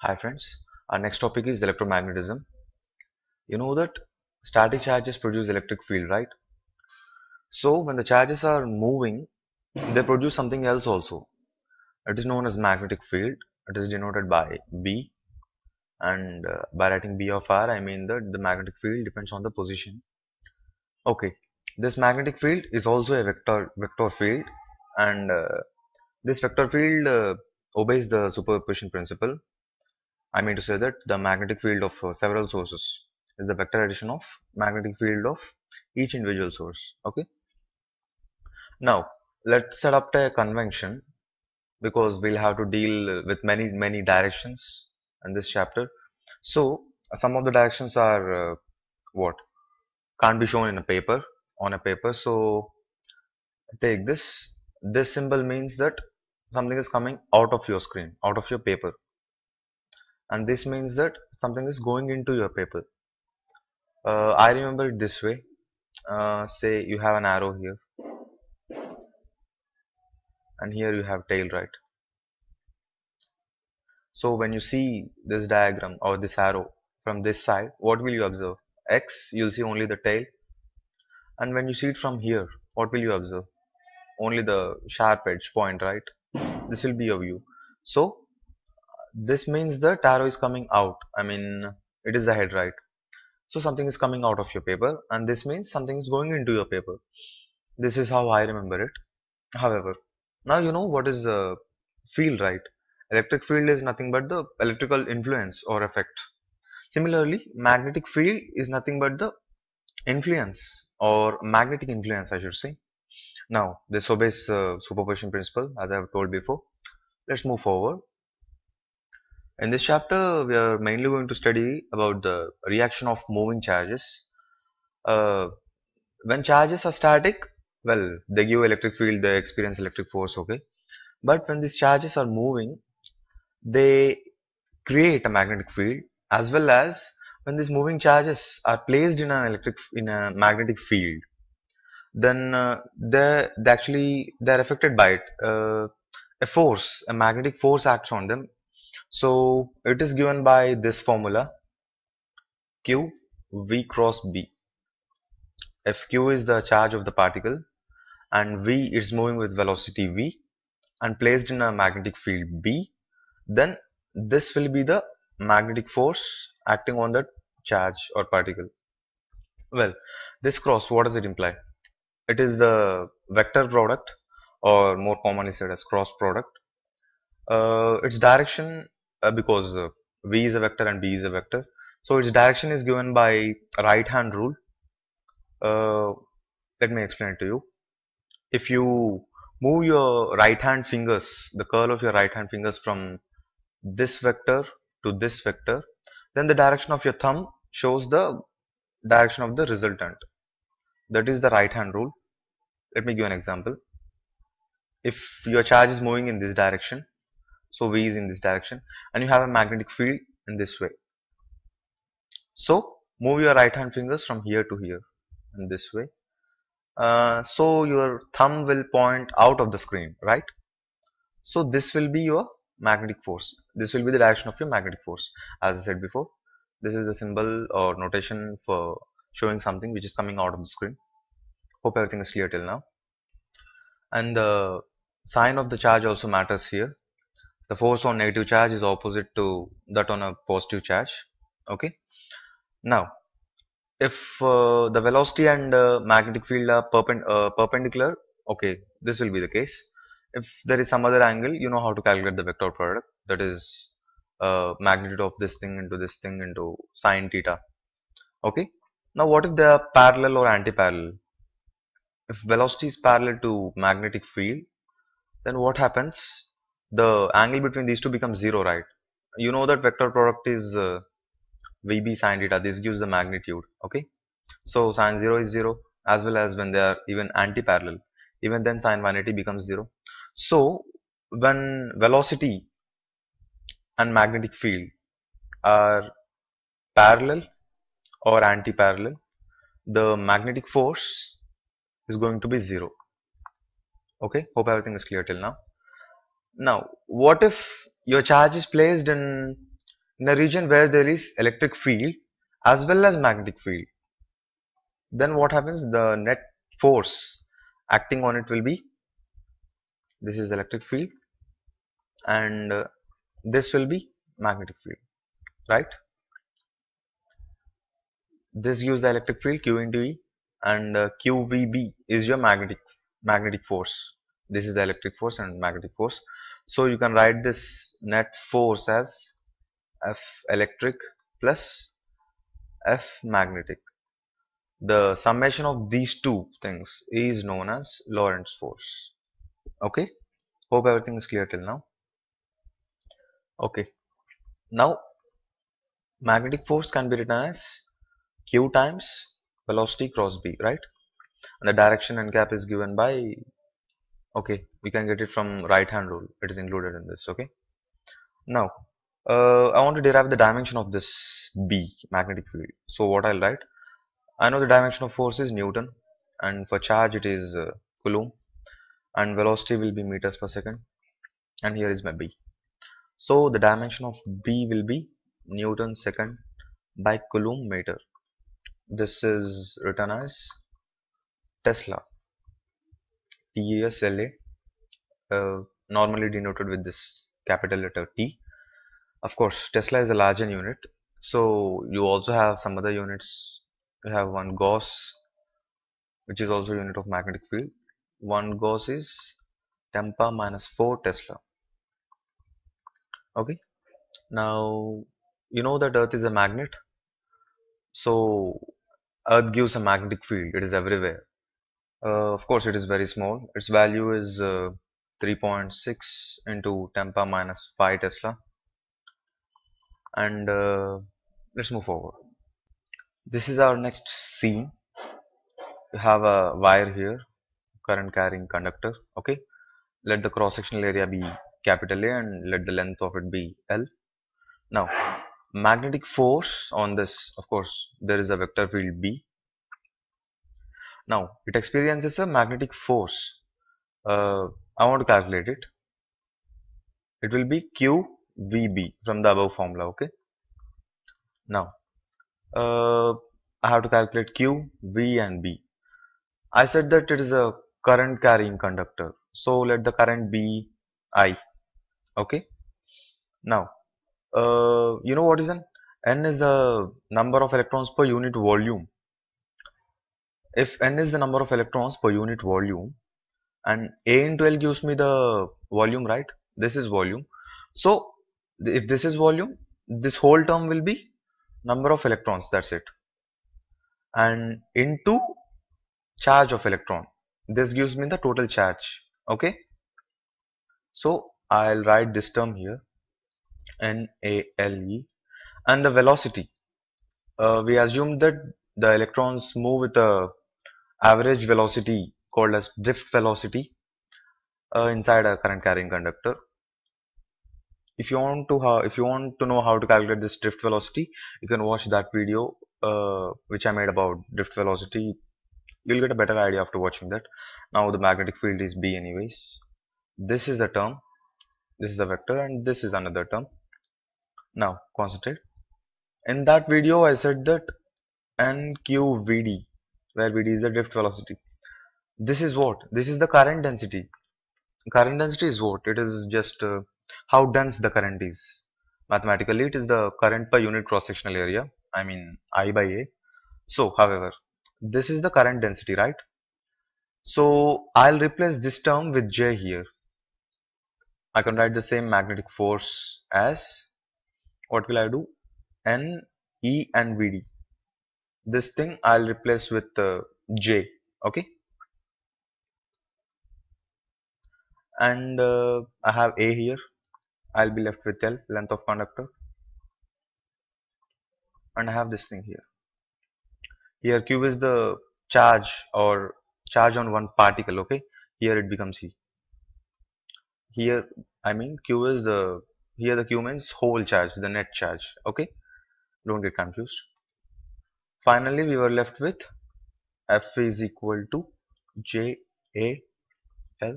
Hi friends, our next topic is electromagnetism. You know that static charges produce electric field, right? So when the charges are moving, they produce something else also. It is known as magnetic field. It is denoted by B, and by writing B of R, I mean that the magnetic field depends on the position. Okay, this magnetic field is also a vector field, and this vector field obeys the superposition principle. I mean to say that the magnetic field of several sources is the vector addition of magnetic field of each individual source. Okay. Now let's set up a convention because we'll have to deal with many directions in this chapter. So some of the directions are what can't be shown in a paper on a paper. So take this. This symbol means that something is coming out of your screen, out of your paper, and this means that something is going into your paper. I remember it this way. Say you have an arrow here, and here you have tail, right? So when you see this diagram or this arrow from this side, what will you observe? X, you'll see only the tail. And when you see it from here, what will you observe? Only the sharp edge point, right? This will be your view. So this means the arrow is coming out. I mean, it is the head, right? So something is coming out of your paper, and this means something is going into your paper. This is how I remember it. However, now you know what is field, right? Electric field is nothing but the electrical influence or effect. Similarly, magnetic field is nothing but the influence or magnetic influence, I should say. Now, this obeys superposition principle, as I have told before. Let's move forward. In this chapter, we are mainly going to study about the reaction of moving charges. Uh, when charges are static, well, they give electric field, they experience electric force, okay. But when these charges are moving, they create a magnetic field, as well as when these moving charges are placed in a magnetic field, then they're affected by it. A magnetic force acts on them. So it is given by this formula: Q V cross B. If Q is the charge of the particle and V is moving with velocity V and placed in a magnetic field B, then this will be the magnetic force acting on that charge or particle. Well, this cross, what does it imply? It is the vector product, or more commonly said as cross product. Its direction, because V is a vector and B is a vector, so its direction is given by right hand rule. Uh, Let me explain it to you. If you move your right hand fingers, the curl of your right hand fingers from this vector to this vector, then the direction of your thumb shows the direction of the resultant. That is the right hand rule. Let me give an example. If your charge is moving in this direction, so V is in this direction, and you have a magnetic field in this way. So move your right hand fingers from here to here in this way. So your thumb will point out of the screen, right? So this will be your magnetic force. This will be the direction of your magnetic force. As I said before, this is the symbol or notation for showing something which is coming out of the screen. Hope everything is clear till now. And the sign of the charge also matters here. The force on negative charge is opposite to that on a positive charge. Okay. Now, if the velocity and magnetic field are perpendicular, okay, this will be the case. If there is some other angle, you know how to calculate the vector product. That is magnitude of this thing into sine theta. Okay. Now, what if they are parallel or anti-parallel? If velocity is parallel to magnetic field, then what happens? The angle between these two becomes zero, right? You know that vector product is VB sine theta. This gives the magnitude. Okay. So sine 0 is 0, as well as when they are even anti-parallel. Even then sine 180 becomes 0. So when velocity and magnetic field are parallel or anti-parallel, the magnetic force is going to be 0. Okay, hope everything is clear till now. Now, what if your charge is placed in In a region where there is electric field as well as magnetic field, then what happens? The net force acting on it will be, this is electric field, and this will be magnetic field, right? This gives the electric field Q into E, and QVB is your magnetic force. This is the electric force and magnetic force. So you can write this net force as F electric plus F magnetic. The summation of these two things is known as Lorentz force. Okay, hope everything is clear till now. Okay, now magnetic force can be written as Q times velocity cross B, right? And the direction and cap is given by, okay, we can get it from right hand rule. It is included in this. Okay, now I want to derive the dimension of this B magnetic field. So what I'll write, I know the dimension of force is Newton, and for charge it is Coulomb, and velocity will be meters per second, and here is my B. So the dimension of B will be Newton second by Coulomb meter. This is written as Tesla, TESLA, normally denoted with this capital letter T. Of course, Tesla is a larger unit, so you also have some other units. You have one Gauss, which is also a unit of magnetic field. One Gauss is 10 power minus 4 Tesla. Okay, now you know that Earth is a magnet, so Earth gives a magnetic field. It is everywhere. Of course, it is very small. Its value is 3.6 into 10 power minus 5 Tesla. And let's move forward. This is our next scene. We have a wire here, current carrying conductor. Okay, let the cross sectional area be capital A and let the length of it be L. Now, magnetic force on this, of course, there is a vector field B. Now, it experiences a magnetic force. I want to calculate it. It will be QVB from the above formula. Okay. Now, I have to calculate Q, V, and B. I said that it is a current carrying conductor. So let the current be I. Okay. Now, you know what is N? N is the number of electrons per unit volume. If N is the number of electrons per unit volume, and A into L gives me the volume, right? This is volume. So if this is volume, this whole term will be number of electrons. That's it. And into charge of electron. This gives me the total charge. Okay. So I'll write this term here, NaLe, and the velocity. We assume that the electrons move with a average velocity called as drift velocity inside a current carrying conductor. If you want to know how to calculate this drift velocity, you can watch that video which I made about drift velocity. You'll get a better idea after watching that. Now the magnetic field is B anyways. This is a term, this is a vector, and this is another term. Now concentrate. In that video I said that NQVD, where VD is the drift velocity. This is what? This is the current density. Current density is what? It is just how dense the current is. Mathematically, it is the current per unit cross-sectional area. I mean, I by A. So, however, this is the current density, right? So, I'll replace this term with J here. I can write the same magnetic force as, what will I do? N, E and VD. This thing I'll replace with J. Okay. And I have A here. I'll be left with L, length of conductor, and I have this thing here. Here Q is the charge or charge on one particle. Okay, here it becomes C. Here I mean Q is the, here the Q means whole charge, the net charge. Okay, don't get confused. Finally, we were left with F is equal to J A L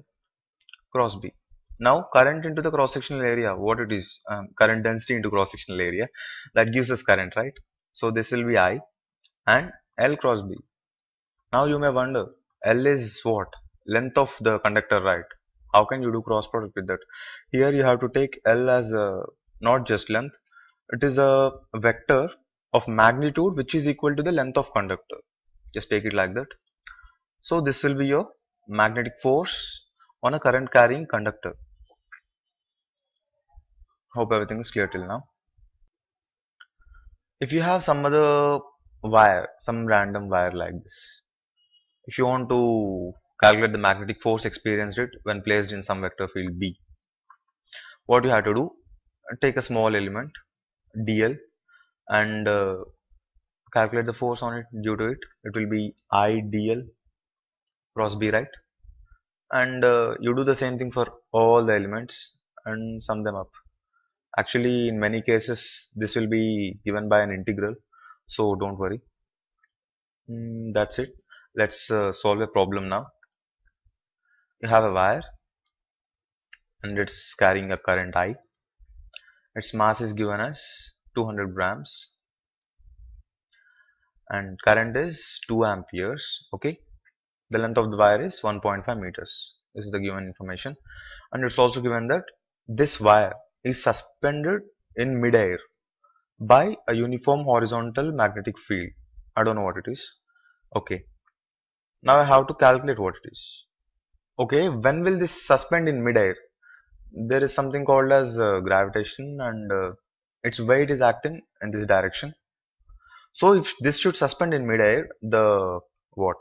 cross B. Now current into the cross-sectional area, what it is, current density into cross-sectional area, that gives us current, right? So this will be I and L cross B. Now you may wonder, L is what? Length of the conductor, right? How can you do cross product with that? Here you have to take L as not just length, it is a vector of magnitude which is equal to the length of conductor. Just take it like that. So this will be your magnetic force on a current carrying conductor. Hope everything is clear till now. If you have some other wire, some random wire like this, if you want to calculate the magnetic force experienced it when placed in some vector field B, what you have to do, take a small element dl and calculate the force on it. Due to it, it will be I dl cross B, right? And you do the same thing for all the elements and sum them up. Actually, in many cases, this will be given by an integral, so don't worry. That's it. Let's solve a problem now. You have a wire and it's carrying a current I. Its mass is given as 200 grams and current is 2 amperes. Okay, the length of the wire is 1.5 meters. This is the given information, and it's also given that this wire is suspended in midair by a uniform horizontal magnetic field. I don't know what it is. Okay, now I have to calculate what it is. Okay, when will this suspend in midair? There is something called as gravitation, and its weight is acting in this direction. So if this should suspend in midair, the what?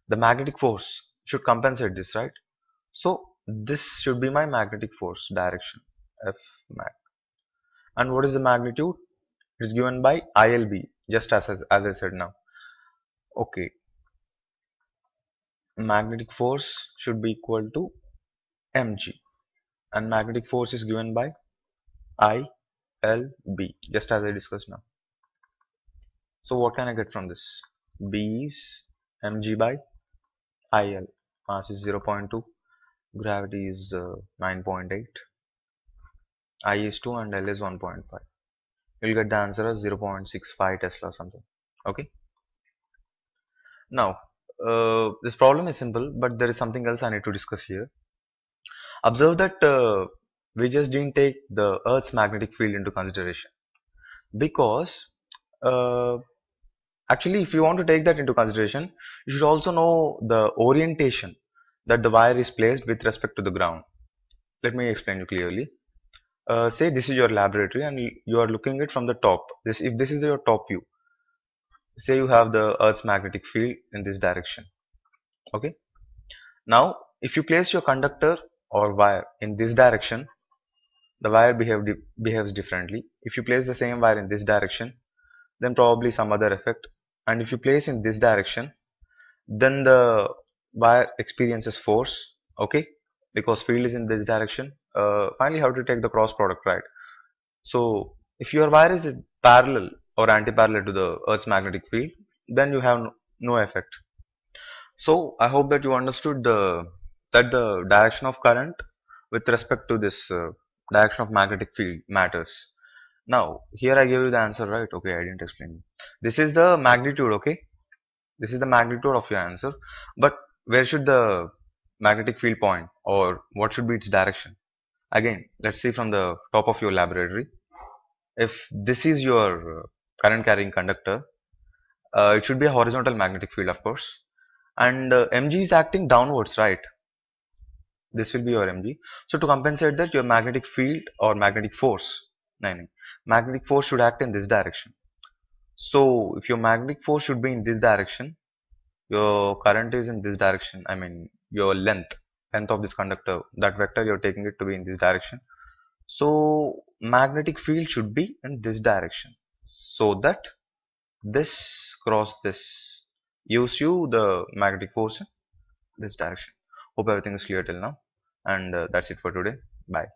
The magnetic force should compensate this, right? So this should be my magnetic force direction, F mag. And what is the magnitude? It is given by ILB, just as I said now. Okay, magnetic force should be equal to mg, and magnetic force is given by ILB, just as I discussed now. So what can I get from this? B is mg by IL. Mass is 0.2, gravity is 9.8, I is 2 and L is 1.5. You'll get the answer as 0.65 Tesla or something. Okay. Now, this problem is simple, but there is something else I need to discuss here. Observe that we just didn't take the Earth's magnetic field into consideration because actually, if you want to take that into consideration, you should also know the orientation that the wire is placed with respect to the ground. Let me explain you clearly. Say this is your laboratory and you are looking at it from the top. If this is your top view, say you have the Earth's magnetic field in this direction. Okay. Now, if you place your conductor or wire in this direction, the wire behaves differently. If you place the same wire in this direction, then probably some other effect. And if you place in this direction, then the wire experiences force. Okay, because field is in this direction. Finally, how to take the cross product, right? So if your wire is parallel or anti-parallel to the Earth's magnetic field, then you have no effect. So I hope that you understood that the direction of current with respect to this direction of magnetic field matters. Now here I gave you the answer, right? Okay, I didn't explain. This is the magnitude. Okay, this is the magnitude of your answer. But where should the magnetic field point, or what should be its direction? Again, let's see from the top of your laboratory. If this is your current carrying conductor, it should be a horizontal magnetic field, of course, and mg is acting downwards, right? This will be your mg. So to compensate that, your magnetic field or magnetic force, magnetic force should act in this direction. So if your magnetic force should be in this direction, your current is in this direction. I mean your length of this conductor, that vector you're taking it to be in this direction. So magnetic field should be in this direction, so that this cross this gives you the magnetic force in this direction. Hope everything is clear till now, and that's it for today. Bye.